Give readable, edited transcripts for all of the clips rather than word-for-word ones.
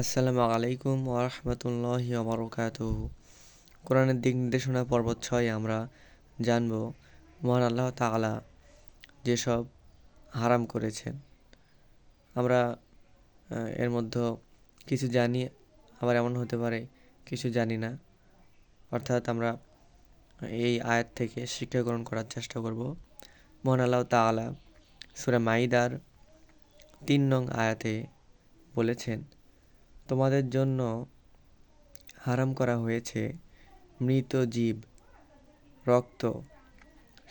আসসালামু আলাইকুম ওরহমতুল্লাহি ওবরকাতুহু। কোরআনের দিক নির্দেশনা পর্ব 6 আমরা জানব মহান আল্লাহ তাআলা যেসব হারাম করেছেন। আমরা এর মধ্যে কিছু জানি, আবার এমন হতে পারে কিছু জানি না। অর্থাৎ আমরা এই আয়াত থেকে শিক্ষা গ্রহণ করার চেষ্টা করব। মহান আল্লাহ তাআলা সূরা মাইদার 3 নং আয়াতে বলেছেন, তোমাদের জন্য হারাম করা হয়েছে মৃত জীব, রক্ত,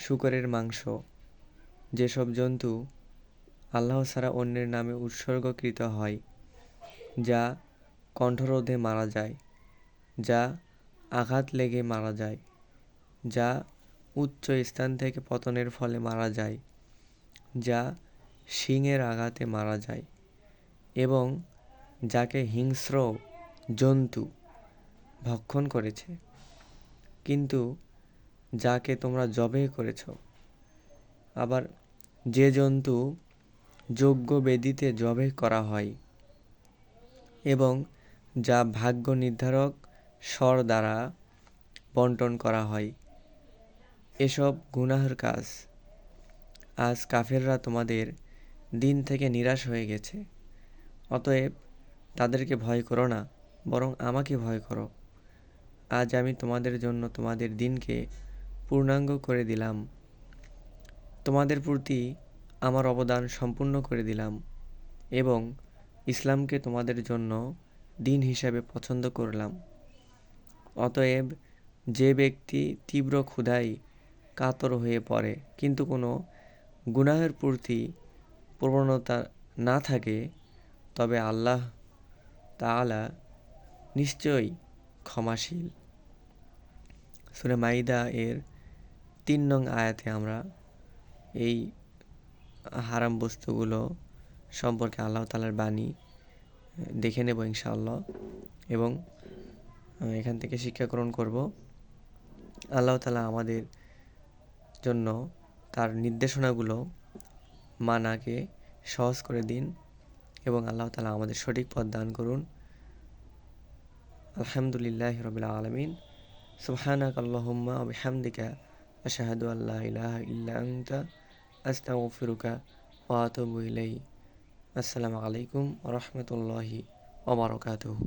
শূকরের মাংস, যেসব জন্তু আল্লাহ ছাড়া অন্যের নামে উৎসর্গকৃত হয়, যা কণ্ঠরোধে মারা যায়, যা আঘাত লেগে মারা যায়, যা উচ্চ স্থান থেকে পতনের ফলে মারা যায়, যা শিংয়ের আঘাতে মারা যায়, এবং যাকে হিংস্র জন্তু ভক্ষণ করেছে, কিন্তু যাকে তোমরা জবেহ করেছ। আবার যে জন্তু যজ্ঞ বেদিতে জবেহ করা হয় এবং যা ভাগ্য নির্ধারক স্বর দ্বারা বন্টন করা হয়, এসব গুনাহের কাজ। আজ কাফেররা তোমাদের দিন থেকে নিরাশ হয়ে গেছে, অতএব তাদেরকে ভয় করো না, বরং আমাকে ভয় করো। আজ আমি তোমাদের জন্য তোমাদের দিনকে পূর্ণাঙ্গ করে দিলাম, তোমাদের প্রতি আমার অবদান সম্পূর্ণ করে দিলাম এবং ইসলামকে তোমাদের জন্য দিন হিসাবে পছন্দ করলাম। অতএব যে ব্যক্তি তীব্র ক্ষুধায় কাতর হয়ে পড়ে কিন্তু কোনো গুনাহের প্রতি প্রবণতা না থাকে, তবে আল্লাহ তাআলা নিশ্চয়ই ক্ষমাশীল। সূরা মাইদা এর 3 নং আয়াতে আমরা এই হারাম বস্তুগুলো সম্পর্কে আল্লাহ তাআলার বাণী দেখে নেব ইনশাআল্লাহ, এবং এখান থেকে শিক্ষা গ্রহণ করব। আল্লাহ তাআলা আমাদের জন্য তার নির্দেশনাগুলো মানাকে সহজ করে দিন এবং আল্লাহ তাআলা আমাদের সঠিক পথ দান করুন। আলহামদুলিল্লাহি রাব্বিল আলামিন। সুবহানাকা আল্লাহুম্মা ওয়া বিহামদিকা আশহাদু আল্লা ইলাহা ইল্লা আনতা আস্তাগফিরুকা ওয়া আতুবু ইলাইক। আসসালামু আলাইকুম ওয়া রাহমাতুল্লাহি ওয়া বারাকাতুহু।